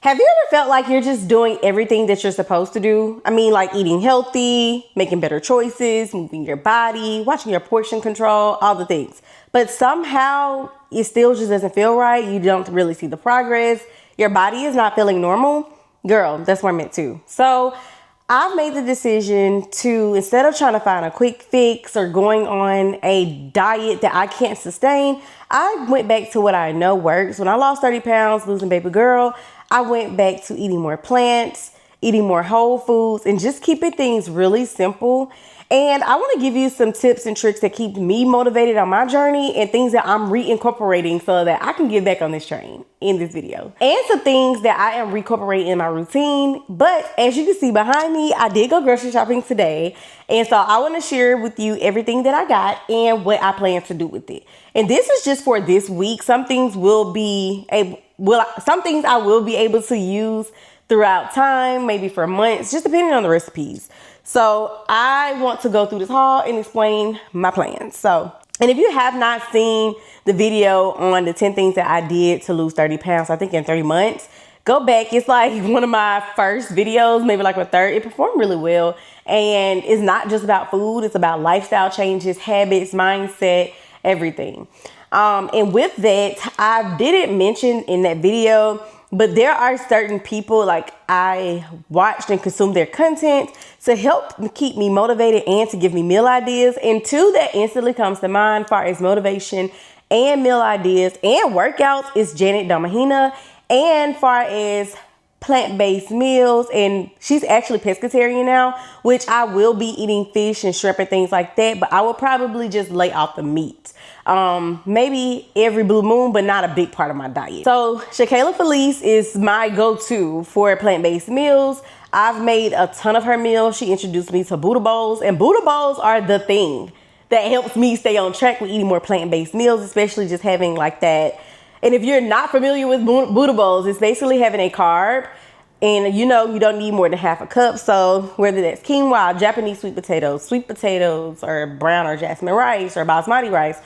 Have you ever felt like you're just doing everything that you're supposed to do? I mean, like eating healthy, making better choices, moving your body, watching your portion control, all the things. But somehow it still just doesn't feel right. You don't really see the progress. Your body is not feeling normal. Girl, that's where I'm at too. So I've made the decision to, instead of trying to find a quick fix or going on a diet that I can't sustain, I went back to what I know works. When I lost 30 pounds, losing baby girl, I went back to eating more plants, eating more whole foods, and just keeping things really simple. And I want to give you some tips and tricks that keep me motivated on my journey and things that I'm reincorporating so that I can get back on this train in this video. And some things that I am reincorporating in my routine. But as you can see behind me, I did go grocery shopping today. And so I want to share with you everything that I got and what I plan to do with it. And this is just for this week. Some things I will be able to use throughout time, maybe for months, just depending on the recipes. So I want to go through this haul and explain my plans. So, and if you have not seen the video on the 10 things that I did to lose 30 pounds, I think in 30 months, go back. It's like one of my first videos, maybe like a third. It performed really well. And it's not just about food. It's about lifestyle changes, habits, mindset, everything. And with that, I didn't mention in that video, but there are certain people like I watched and consumed their content to help keep me motivated and to give me meal ideas. And two that instantly comes to mind as far as motivation and meal ideas and workouts is Janet Domahina, and far as plant-based meals, and she's actually pescatarian now, which I will be eating fish and shrimp and things like that, but I will probably just lay off the meat. Maybe every blue moon, but not a big part of my diet. So Shakayla Felice is my go-to for plant-based meals. I've made a ton of her meals. She introduced me to Buddha bowls, and Buddha bowls are the thing that helps me stay on track with eating more plant-based meals, especially just having like that. And if you're not familiar with Buddha bowls, it's basically having a carb, and you know you don't need more than half a cup. So whether that's quinoa, Japanese sweet potatoes, or brown or jasmine rice or basmati rice,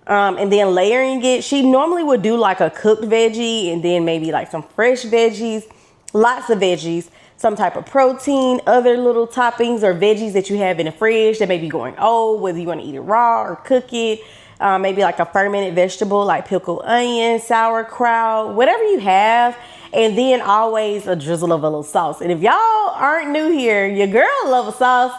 and then layering it. She normally would do like a cooked veggie and then maybe like some fresh veggies, lots of veggies, some type of protein, other little toppings or veggies that you have in the fridge that may be going old, whether you want to eat it raw or cook it. Maybe like a fermented vegetable like pickled onion, sauerkraut, whatever you have. And then always a drizzle of a little sauce. And if y'all aren't new here, your girl love a sauce.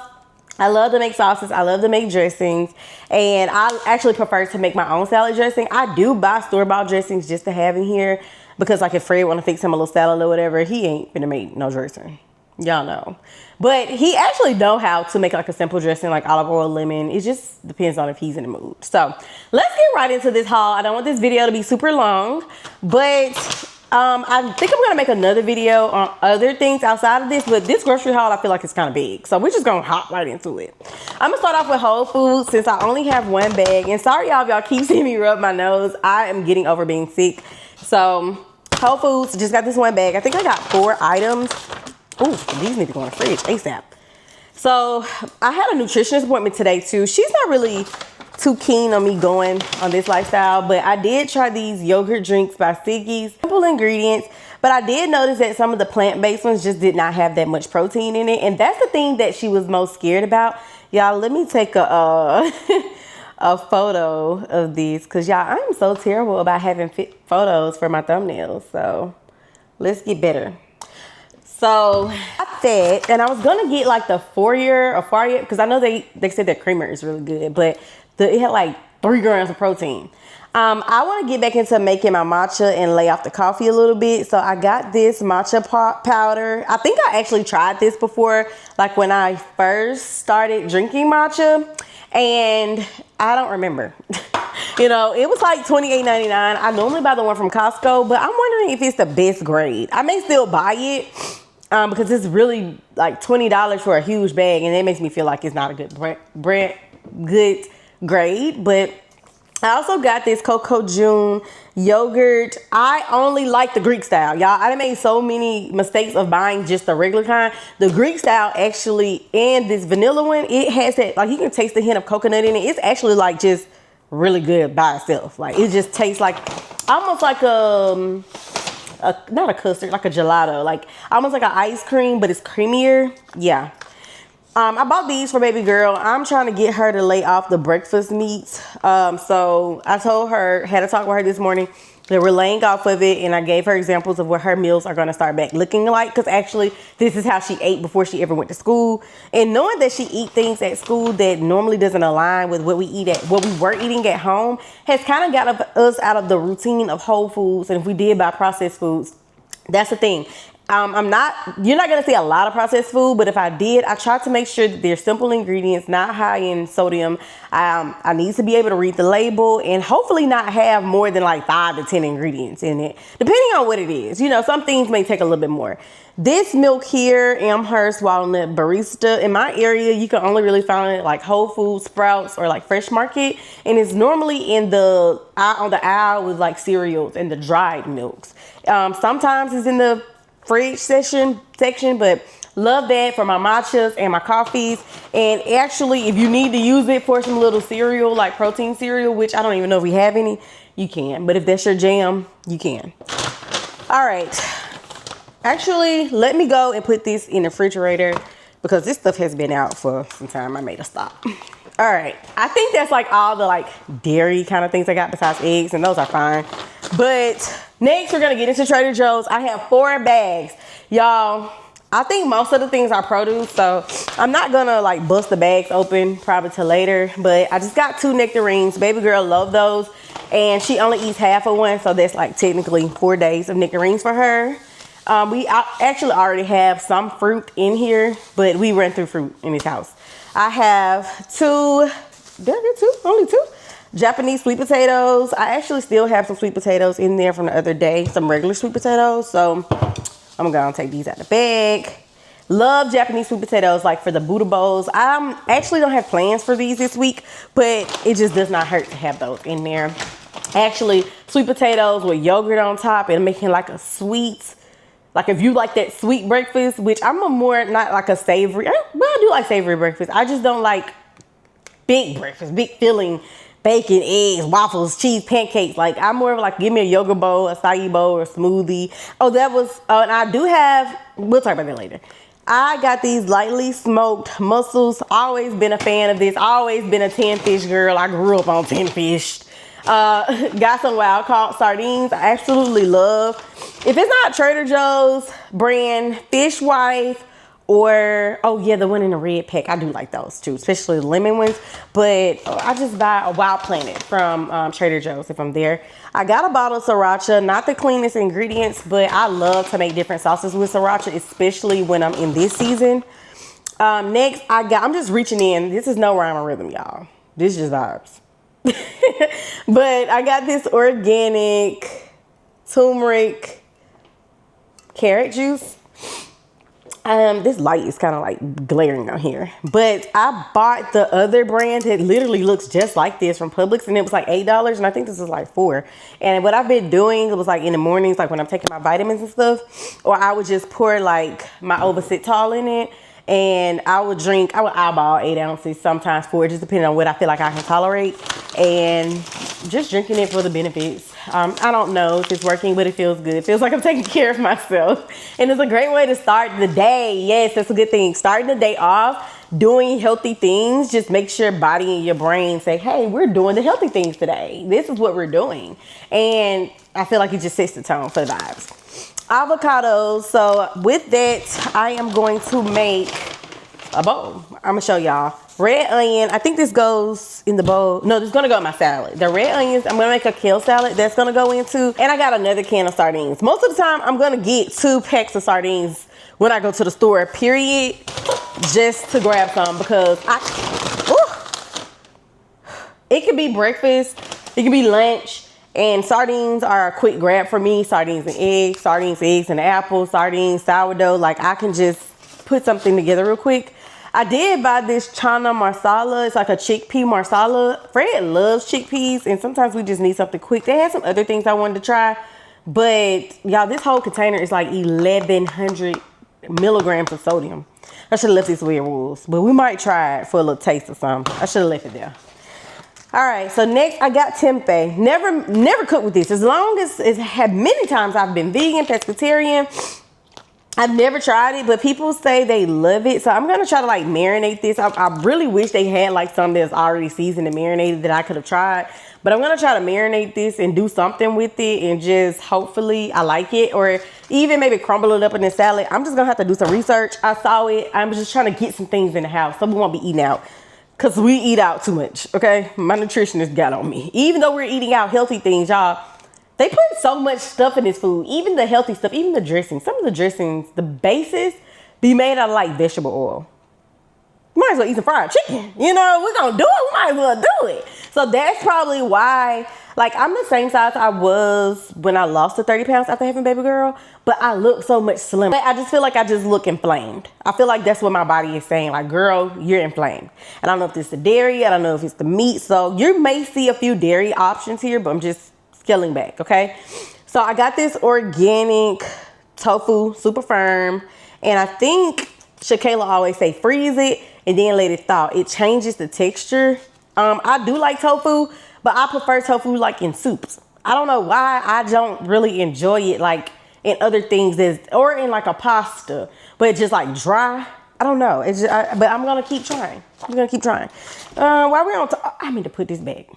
I love to make sauces. I love to make dressings. And I actually prefer to make my own salad dressing. I do buy store-bought dressings just to have in here. Because like if Fred want to fix him a little salad or whatever, he ain't finna make no dressing. Y'all know. But he actually know how to make like a simple dressing like olive oil, lemon. It just depends on if he's in the mood. So let's get right into this haul. I don't want this video to be super long. But I think I'm gonna make another video on other things outside of this, but this grocery haul I feel like it's kind of big, so we're just gonna hop right into it. I'm gonna start off with Whole Foods since I only have one bag, and sorry y'all if y'all keep seeing me rub my nose. I am getting over being sick. So Whole Foods, just got this one bag. I think I got 4 items. Ooh, these need to go in the fridge ASAP. So I had a nutritionist appointment today too. She's not really too keen on me going on this lifestyle, but I did try these yogurt drinks by Siggy's. Simple ingredients, but I did notice that some of the plant-based ones just did not have that much protein in it, and that's the thing that she was most scared about. Y'all, let me take a a photo of these, because y'all, I'm so terrible about having photos for my thumbnails, so let's get better. So I said, and I was gonna get like the Fourier because I know they said that creamer is really good, but it had like 3 grams of protein. I want to get back into making my matcha and lay off the coffee a little bit. So I got this matcha powder. I think I actually tried this before, like when I first started drinking matcha, and I don't remember. You know, it was like $28.99. I normally buy the one from Costco, but I'm wondering if it's the best grade. I may still buy it because it's really like $20 for a huge bag, and it makes me feel like it's not a good good grade. But I also got this Coco June yogurt. I only like the Greek style, y'all. I made so many mistakes of buying just the regular kind. The Greek style actually, and this vanilla one, it has that, like, you can taste the hint of coconut in it. It's actually like just really good by itself. Like, it just tastes like almost like a not a custard, like a gelato, like almost like an ice cream, but it's creamier. Yeah. I bought these for baby girl. I'm trying to get her to lay off the breakfast meats. So I told her, had a talk with her this morning, that we're laying off of it, and I gave her examples of what her meals are going to start back looking like, because actually this is how she ate before she ever went to school. And knowing that she eat things at school that normally doesn't align with what we were eating at home has kind of got us out of the routine of whole foods. And if we did buy processed foods, that's the thing. You're not going to see a lot of processed food, but if I did, I tried to make sure that they're simple ingredients, not high in sodium. I need to be able to read the label and hopefully not have more than like 5 to 10 ingredients in it, depending on what it is. You know, some things may take a little bit more. This milk here, Amherst Walnut Barista, in my area, you can only really find it like Whole Foods, Sprouts, or like Fresh Market. And it's normally on the aisle with like cereals and the dried milks. Sometimes it's in the fridge section, but love that for my matchas and my coffees. And actually, if you need to use it for some little cereal, like protein cereal, which I don't even know if we have any, you can. But if that's your jam, you can. All right. Actually, let me go and put this in the refrigerator because this stuff has been out for some time. I made a stop. All right. I think that's like all the like dairy kind of things I got besides eggs, and those are fine. But next, we're going to get into Trader Joe's. I have 4 bags. Y'all, I think most of the things are produce, so I'm not going to like bust the bags open probably till later. But I just got 2 nectarines. Baby girl love those. And she only eats half of one, so that's like technically 4 days of nectarines for her. We actually already have some fruit in here, but we run through fruit in this house. I have 2, did I get 2? Only 2? Japanese sweet potatoes. I actually still have some sweet potatoes in there from the other day, some regular sweet potatoes. So I'm gonna take these out of the bag. Love Japanese sweet potatoes, like for the Buddha bowls. I actually don't have plans for these this week, but it just does not hurt to have those in there. Actually, sweet potatoes with yogurt on top and making like a sweet, like if you like that sweet breakfast, which I'm not like a savory, well, I do like savory breakfast. I just don't like big breakfast, big filling, bacon, eggs, waffles, cheese, pancakes. Like I'm more of like, give me a yogurt bowl, a acai bowl, or a smoothie. Oh, and I do have, we'll talk about that later. I got these lightly smoked mussels. Always been a fan of this. Always been a 10 fish girl. I grew up on 10 fish. Got some wild caught sardines. I absolutely love. If it's not Trader Joe's brand, Fish Wife, or, oh yeah, the one in the red pack. I do like those too, especially the lemon ones. But I just buy a Wild Planet from Trader Joe's if I'm there. I got a bottle of sriracha, not the cleanest ingredients, but I love to make different sauces with sriracha, especially when I'm in this season. Next, I'm just reaching in. This is no rhyme or rhythm, y'all. This is just vibes. But I got this organic turmeric carrot juice. This light is kind of like glaring out here, but I bought the other brand that literally looks just like this from Publix, and it was like $8, and I think this is like $4. And what I've been doing, it was like in the mornings, like when I'm taking my vitamins and stuff, or I would just pour like my Ovacitol in it, and I would eyeball 8 ounces, sometimes 4, just depending on what I feel like I can tolerate, and just drinking it for the benefits. I don't know if it's working, but it feels good. It feels like I'm taking care of myself. And it's a great way to start the day. Yes, that's a good thing. Starting the day off, doing healthy things, just make sure your body and your brain say, hey, we're doing the healthy things today. This is what we're doing. And I feel like it just sets the tone for the vibes. Avocados. So with that, I am going to make a bowl. I'm gonna show y'all. Red onion, I think this goes in the bowl. No, this is gonna go in my salad. The red onions, I'm gonna make a kale salad that's gonna go into, and I got another can of sardines. Most of the time, I'm gonna get 2 packs of sardines when I go to the store, period, just to grab some, because it could be breakfast, it could be lunch, and sardines are a quick grab for me. Sardines and eggs, eggs and apples, sardines, sourdough. Like I can just put something together real quick. I did buy this chana marsala. It's like a chickpea marsala. Fred loves chickpeas, and sometimes we just need something quick. They had some other things I wanted to try, but y'all, this whole container is like 1,100 milligrams of sodium. I should have left this where it was, but we might try it for a little taste or something. I should have left it there. All right, so next I got tempeh. Never cooked with this. As long as it had many times I've been vegan, pescatarian. I've never tried it, but people say they love it. So I'm going to try to like marinate this. I really wish they had like something that's already seasoned and marinated that I could have tried. But I'm going to try to marinate this and do something with it and just hopefully I like it. Or even maybe crumble it up in a salad. I'm just going to have to do some research. I saw it. I'm just trying to get some things in the house so we won't be eating out. Because we eat out too much, okay? My nutritionist got on me. Even though we're eating out healthy things, y'all, they put so much stuff in this food. Even the healthy stuff, even the dressing. Some of the dressings, the bases, be made out of like vegetable oil. Might as well eat some fried chicken. You know, we're going to do it. We might as well do it. So that's probably why, like, I'm the same size I was when I lost the 30 pounds after having baby girl. But I look so much slimmer. I just feel like I just look inflamed. I feel like that's what my body is saying. Like, girl, you're inflamed. And I don't know if it's the dairy. I don't know if it's the meat. So you may see a few dairy options here, but I'm just scaling back, okay? So I got this organic tofu, super firm. And I think Shakayla always say freeze it and then let it thaw. It changes the texture. I do like tofu, but I prefer tofu like in soups. I don't know why I don't really enjoy it like in other things or in like a pasta, but just like dry. I don't know. It's just, but I'm gonna keep trying. I'm gonna keep trying. While we're on, I meant to put this back.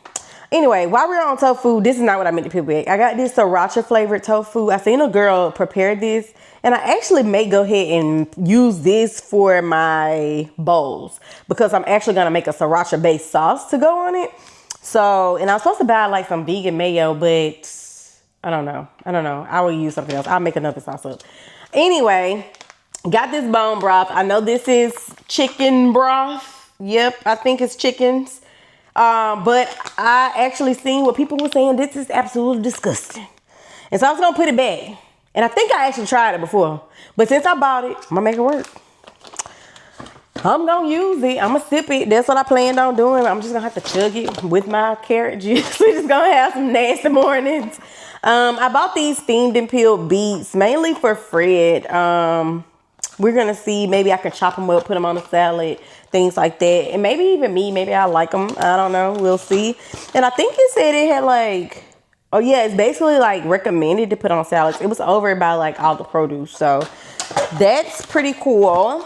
Anyway, while we're on tofu, this is not what I meant to put back. I got this sriracha flavored tofu. I seen a girl prepare this, and I actually may go ahead and use this for my bowls because I'm actually gonna make a sriracha based sauce to go on it. So, and I was supposed to buy like some vegan mayo, but I don't know. I will use something else. I'll make another sauce up. Anyway, got this bone broth. I know this is chicken broth. Yep, I think it's chickens. But I actually seen what people were saying. This is absolutely disgusting. And so I was going to put it back. And I think I actually tried it before. But since I bought it, I'm going to make it work. I'm going to use it. I'm going to sip it. That's what I planned on doing. I'm just going to have to chug it with my carrot juice. We're just going to have some nasty mornings. I bought these steamed and peeled beets mainly for Fred. We're going to see. Maybe I can chop them up, put them on a salad, things like that. And maybe even me. Maybe I like them. I don't know. We'll see. And I think it said it had like, oh yeah, it's basically like recommended to put on salads. It was over by like all the produce. So that's pretty cool.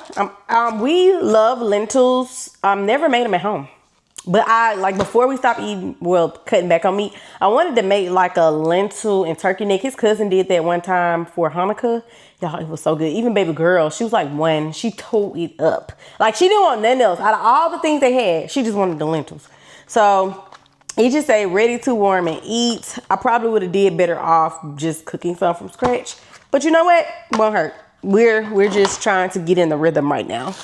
We love lentils. Never made them at home. But I, like, before we stopped eating, well, cutting back on meat, I wanted to make like a lentil and turkey neck. His cousin did that one time for Hanukkah. Y'all, it was so good. Even baby girl, she was like one. She tore it up. Like, she didn't want nothing else. Out of all the things they had, she just wanted the lentils. So he just say ready to warm and eat. I probably would have did better off just cooking some from scratch. But you know what? Won't hurt. We're just trying to get in the rhythm right now.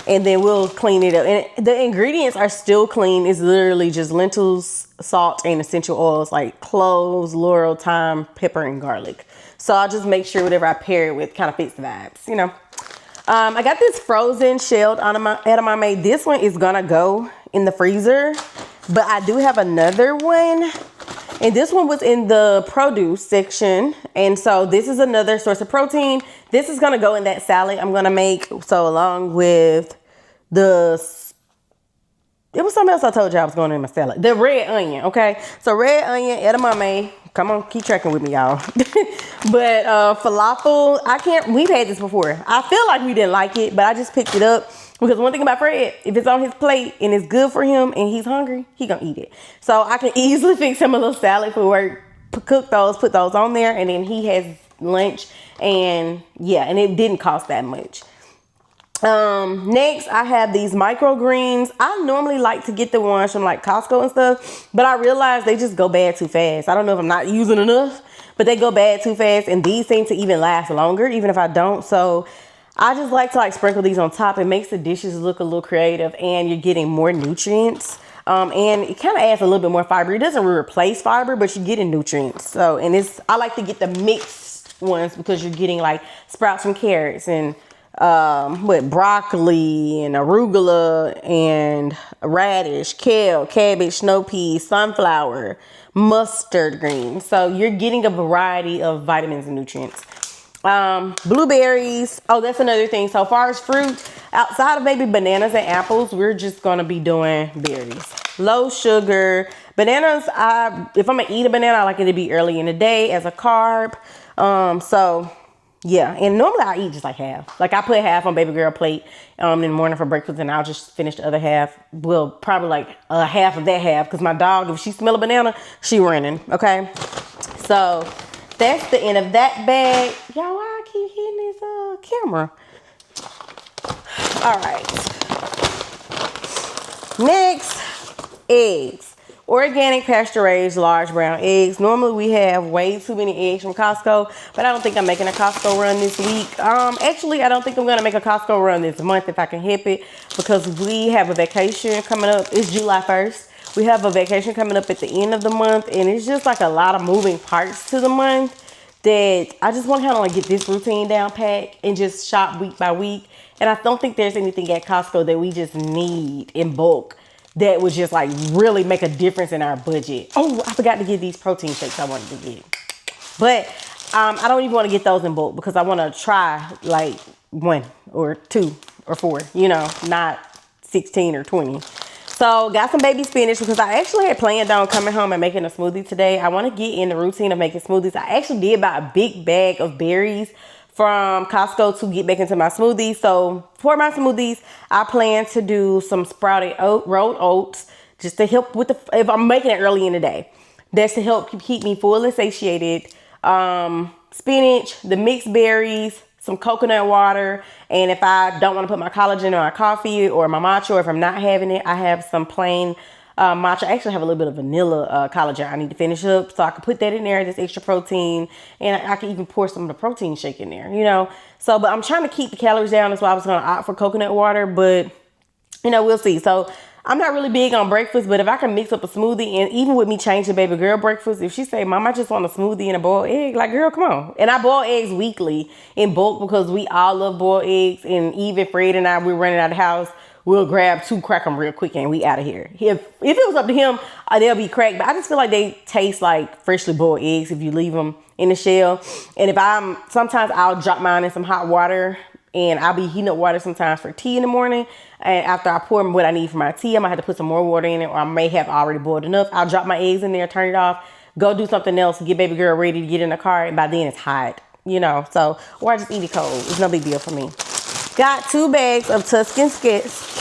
And then we'll clean it up. And the ingredients are still clean. It's literally just lentils, salt, and essential oils like cloves, laurel, thyme, pepper, and garlic. So I'll just make sure whatever I pair it with kind of fits the vibes, you know. I got this frozen shelled edamame. This one is going to go in the freezer. But I do have another one. And this one was in the produce section. And so this is another source of protein. This is going to go in that salad I'm going to make. So along with it was something else I told you I was going in my salad. The red onion, okay? So red onion, edamame. Come on, keep tracking with me, y'all. But falafel, we've had this before. I feel like we didn't like it, but I just picked it up. Because one thing about Fred, if it's on his plate and it's good for him and he's hungry, he gonna eat it. So I can easily fix him a little salad for work, cook those, put those on there, and then he has lunch. And yeah, and it didn't cost that much. Next, I have these microgreens. I normally like to get the ones from like Costco and stuff, but I realized they just go bad too fast. I don't know if I'm not using enough, but they go bad too fast. And these seem to even last longer, even if I don't. So I just like to like sprinkle these on top. It makes the dishes look a little creative and you're getting more nutrients. And it kind of adds a little bit more fiber. It doesn't replace fiber, but you're getting nutrients. So, and I like to get the mixed ones because you're getting like sprouts from carrots and broccoli and arugula and radish, kale, cabbage, snow peas, sunflower, mustard greens. So you're getting a variety of vitamins and nutrients. Blueberries. Oh, that's another thing. So far as fruit, outside of maybe bananas and apples, we're just going to be doing berries. Low sugar, Bananas, if I'm gonna eat a banana, I like it to be early in the day as a carb. So yeah, and normally I eat just like half. Like I put half on baby girl plate in the morning for breakfast, and I'll just finish the other half. Well, probably like half of that half, because my dog, if she smell a banana, she running. Okay, so that's the end of that bag. Y'all, why I keep hitting this camera? All right. Next, eggs. Organic pasture-raised large brown eggs. Normally we have way too many eggs from Costco, but I don't think I'm making a Costco run this week. Actually, I don't think I'm gonna make a Costco run this month if I can help it, because we have a vacation coming up. It's July 1st. We have a vacation coming up at the end of the month, and it's just like a lot of moving parts to the month that I just want to kind of like get this routine down pat and just shop week by week. And I don't think there's anything at Costco that we just need in bulk that would just like really make a difference in our budget. Oh, I forgot to get these protein shakes I wanted to get. But I don't even want to get those in bulk, because I want to try like 1 or 2 or 4, you know, not 16 or 20. So got some baby spinach, because I actually had planned on coming home and making a smoothie today. I want to get in the routine of making smoothies. I actually did buy a big bag of berries from Costco to get back into my smoothies. So for my smoothies, I plan to do some sprouted rolled oats, just to help with if I'm making it early in the day. That's to help keep me full and satiated. Spinach, the mixed berries, some coconut water, and if I don't want to put my collagen in my coffee or my matcha, or if I'm not having it, I have some plain matcha. I actually have a little bit of vanilla collagen I need to finish up, so I can put that in there. That's extra protein, and I can even pour some of the protein shake in there, you know. So, but I'm trying to keep the calories down. That's why I was going to opt for coconut water, but you know, we'll see. So I'm not really big on breakfast, but if I can mix up a smoothie, and even with me changing baby girl breakfast, if she say, Mom, I just want a smoothie and a boiled egg, like, girl, come on. And I boil eggs weekly in bulk, because we all love boiled eggs, and even Fred and I, we're running out of the house, we'll grab 2, crack them real quick, and we out of here. If it was up to him, they'll be cracked. But I just feel like they taste like freshly boiled eggs if you leave them in the shell. And sometimes I'll drop mine in some hot water, and I'll be heating up water sometimes for tea in the morning. And after I pour what I need for my tea, I might have to put some more water in it, or I may have already boiled enough. I'll drop my eggs in there, turn it off, go do something else, get baby girl ready to get in the car, and by then it's hot, you know. So, or I just eat it cold. It's no big deal for me. Got 2 bags of Tuscan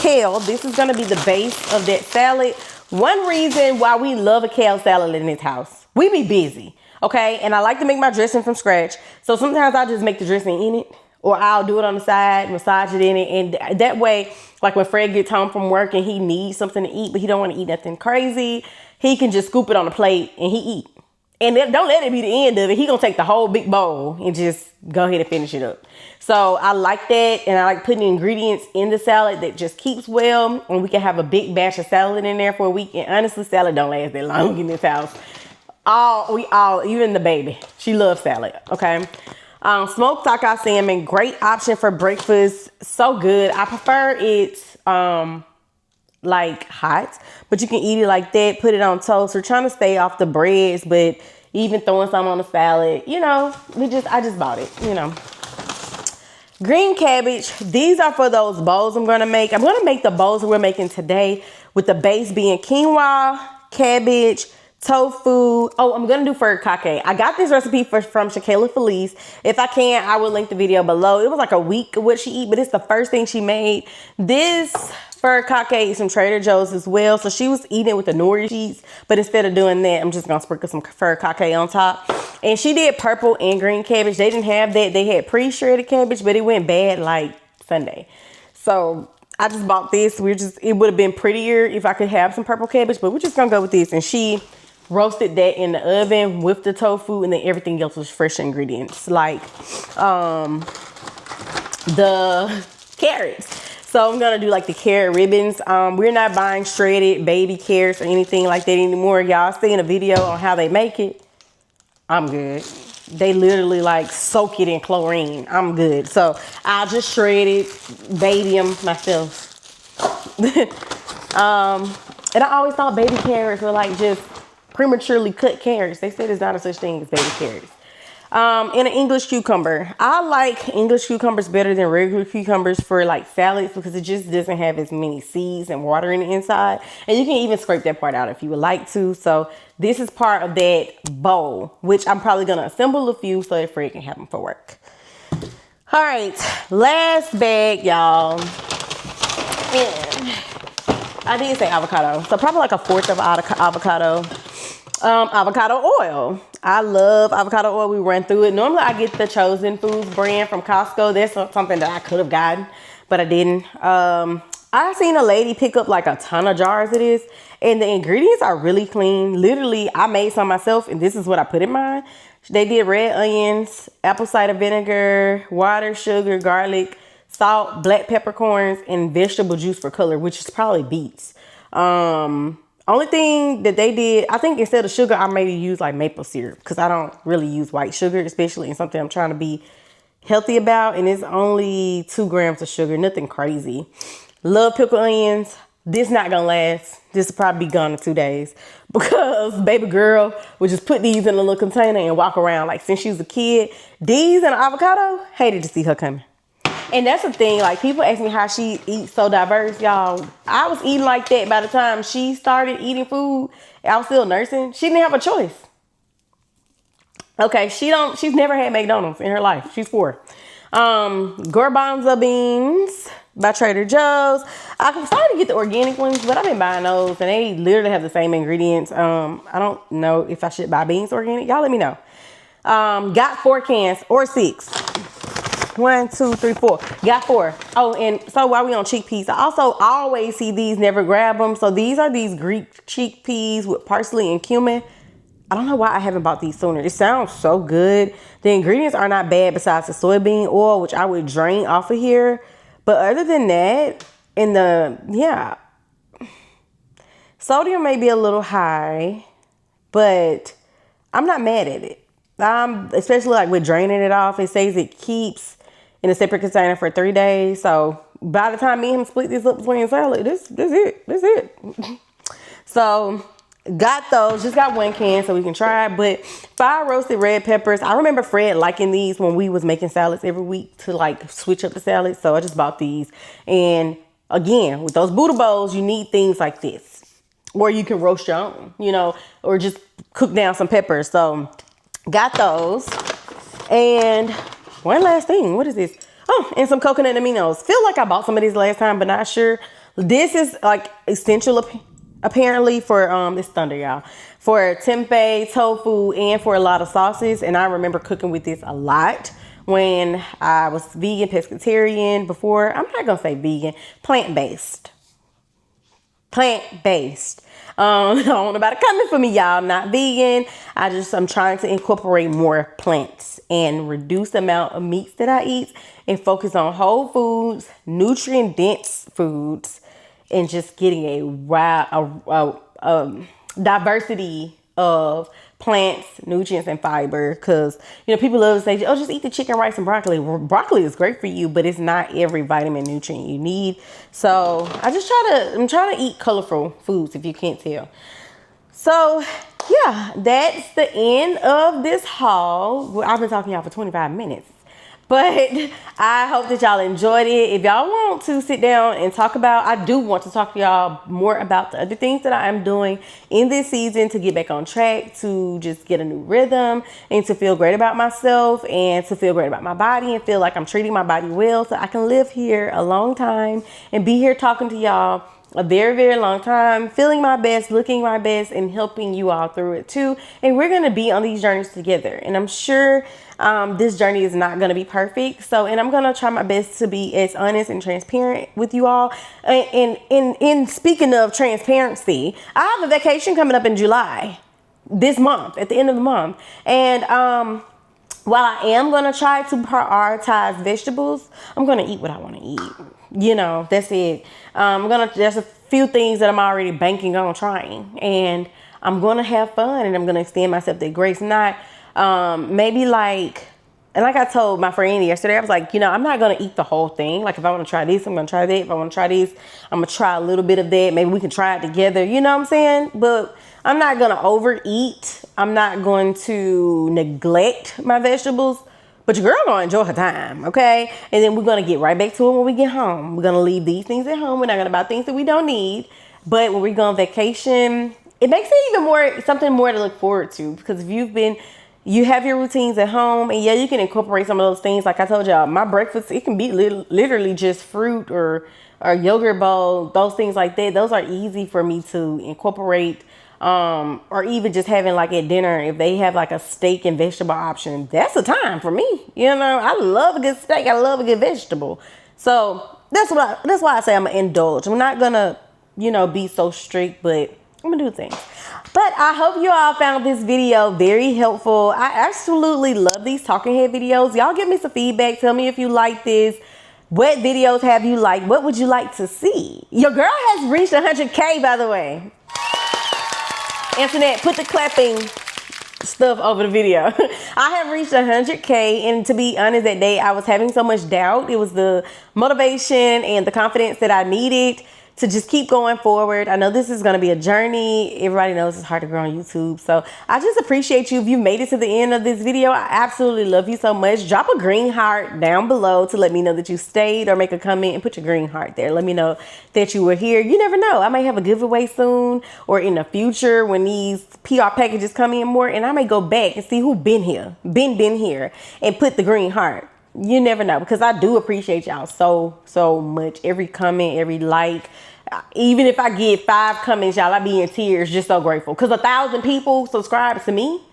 kale. This is gonna be the base of that salad. One reason why we love a kale salad in this house, we be busy, okay? And I like to make my dressing from scratch. So sometimes I'll just make the dressing in it, or I'll do it on the side, massage it in it. And that way, like when Fred gets home from work and he needs something to eat, but he don't want to eat nothing crazy, he can just scoop it on the plate and he eat. And don't let it be the end of it. He gonna take the whole big bowl and just go ahead and finish it up. So I like that, and I like putting ingredients in the salad that just keeps well, and we can have a big batch of salad in there for a week. And honestly, salad don't last that long in this house. Even the baby, she loves salad, okay? Smoked sockeye salmon, great option for breakfast. So good. I prefer it like hot, but you can eat it like that, put it on toast. We're trying to stay off the breads, but even throwing some on the salad, you know, I just bought it, you know. Green cabbage. These are for those bowls I'm going to make. I'm going to make the bowls we're making today with the base being quinoa, cabbage, tofu. Oh, I'm going to do furikake. I got this recipe from Shakayla Felice. If I can, I will link the video below. It was like a week of what she eat, but it's the first thing she made. This furikake is from Trader Joe's as well. So she was eating it with the nori sheets, but instead of doing that, I'm just going to sprinkle some furikake on top. And she did purple and green cabbage. They didn't have that. They had pre-shredded cabbage, but it went bad like Sunday. So I just bought this. It would have been prettier if I could have some purple cabbage, but we're just going to go with this. And she roasted that in the oven with the tofu, and then everything else was fresh ingredients like the carrots. So I'm gonna do like the carrot ribbons. We're not buying shredded baby carrots or anything like that anymore. Y'all seen a video on how they make it. I'm good. They literally like soak it in chlorine. I'm good. So I'll just shred it, baby them myself. And I always thought baby carrots were like just prematurely cut carrots. They said there's not a such thing as baby carrots. And an English cucumber. I like English cucumbers better than regular cucumbers for like salads because it just doesn't have as many seeds and water in the inside. And you can even scrape that part out if you would like to. So this is part of that bowl, which I'm probably going to assemble a few so that Fred can have them for work. All right, last bag, y'all. And I did say avocado. So probably like a fourth of avocado. Avocado oil. I love avocado oil. We ran through it. Normally I get the Chosen Foods brand from Costco. That's something that I could have gotten, but I didn't. I seen a lady pick up like a ton of jars of this, and the ingredients are really clean. Literally, I made some myself, and this is what I put in mine. They did red onions, apple cider vinegar, water, sugar, garlic, salt, black peppercorns, and vegetable juice for color, which is probably beets. Only thing that they did, I think instead of sugar, I maybe use like maple syrup because I don't really use white sugar, especially in something I'm trying to be healthy about. And it's only 2 grams of sugar, nothing crazy. Love pickled onions. This not gonna last. This will probably be gone in 2 days because baby girl would just put these in a little container and walk around like since she was a kid. These and an avocado, hated to see her coming. And that's the thing, like people ask me how she eats so diverse, y'all. I was eating like that by the time she started eating food. I was still nursing. She didn't have a choice. Okay, she's never had McDonald's in her life. She's 4. Garbanzo beans by Trader Joe's. I'm starting to get the organic ones, but I've been buying those and they literally have the same ingredients. I don't know if I should buy beans organic. Y'all let me know. Got 4 cans or 6. 1, 2, 3, 4. Got 4. Oh, and so while we on chickpeas, I also always see these, never grab them. So these are these Greek chickpeas with parsley and cumin. I don't know why I haven't bought these sooner. It sounds so good. The ingredients are not bad besides the soybean oil, which I would drain off of here. But other than that, sodium may be a little high, but I'm not mad at it. Especially like with draining it off, it says it keeps in a separate container for 3 days. So by the time me and him split this up between salad, this it. So got those, just got 1 can so we can try it. But 5 roasted red peppers. I remember Fred liking these when we was making salads every week to like switch up the salad. So I just bought these. And again, with those Buddha bowls, you need things like this. Or you can roast your own, or just cook down some peppers. So got those. And one last thing. What is this? Oh, and some coconut aminos. Feel like I bought some of these last time, but not sure. This is like essential apparently for this thunder, y'all. For tempeh, tofu, and for a lot of sauces. And I remember cooking with this a lot when I was vegan, pescatarian before. I'm not gonna say vegan, plant-based. I don't want nobody coming for me, y'all. I'm not vegan. I'm trying to incorporate more plants and reduce the amount of meats that I eat and focus on whole foods, nutrient dense foods, and just getting a diversity of plants, nutrients, and fiber. Because people love to say, oh, just eat the chicken, rice, and broccoli. Well, broccoli is great for you, but it's not every vitamin nutrient you need. So I'm trying to eat colorful foods, if you can't tell. So yeah, that's the end of this haul. Well, I've been talking to y'all for 25 minutes. But I hope that y'all enjoyed it. If y'all want to sit down and I do want to talk to y'all more about the other things that I am doing in this season to get back on track, to just get a new rhythm and to feel great about myself and to feel great about my body and feel like I'm treating my body well so I can live here a long time and be here talking to y'all a very, very long time, feeling my best, looking my best, and helping you all through it too. And we're going to be on these journeys together. And I'm sure this journey is not going to be perfect. And I'm going to try my best to be as honest and transparent with you all. And in speaking of transparency, I have a vacation coming up in July, this month, at the end of the month. And while I am going to try to prioritize vegetables, I'm going to eat what I want to eat. That's it. There's a few things that I'm already banking on trying, and I'm going to have fun and I'm going to extend myself that grace. Not, maybe like and like I told my friend yesterday, I was like, you know, I'm not going to eat the whole thing. Like if I want to try this, I'm going to try that. If I want to try this, I'm going to try a little bit of that. Maybe we can try it together. You know what I'm saying? But I'm not going to overeat. I'm not going to neglect my vegetables. But your girl gonna enjoy her time, okay? And then we're gonna get right back to it when we get home. We're gonna leave these things at home. We're not gonna buy things that we don't need. But when we go on vacation, it makes it even more, something more to look forward to. Because if you have your routines at home, and yeah, you can incorporate some of those things. Like I told y'all, my breakfast, it can be literally just fruit or yogurt bowl, those things like that. Those are easy for me to incorporate. Or even just having like at dinner, if they have like a steak and vegetable option, that's a time for me. You know, I love a good steak. I love a good vegetable. So that's why I say I'm gonna indulge. I'm not gonna, you know, be so strict, but I'm gonna do things. But I hope you all found this video very helpful. I absolutely love these talking head videos. Y'all give me some feedback. Tell me if you like this. What videos have you liked? What would you like to see? Your girl has reached 100K, by the way. Antwanette, put the clapping stuff over the video. I have reached 100K, and to be honest, that day I was having so much doubt. It was the motivation and the confidence that I needed to just keep going forward. I know this is going to be a journey. Everybody knows it's hard to grow on YouTube. So I just appreciate you. If you made it to the end of this video, I absolutely love you so much. Drop a green heart down below to let me know that you stayed, or make a comment and put your green heart there. Let me know that you were here. You never know. I may have a giveaway soon, or in the future when these PR packages come in more, and I may go back and see who been here, been here, and put the green heart. You never know, because I do appreciate y'all so much. Every comment, every like. Even if I get 5 comments, y'all, I be in tears, just so grateful. Because 1,000 people subscribe to me.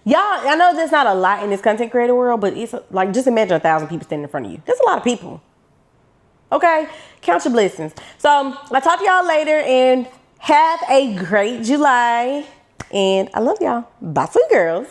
Y'all, I know there's not a lot in this content creator world, but it's like, just imagine 1,000 people standing in front of you. That's a lot of people. Okay? Count your blessings. So, I'll talk to y'all later, and have a great July. And I love y'all. Bye, sweet girls.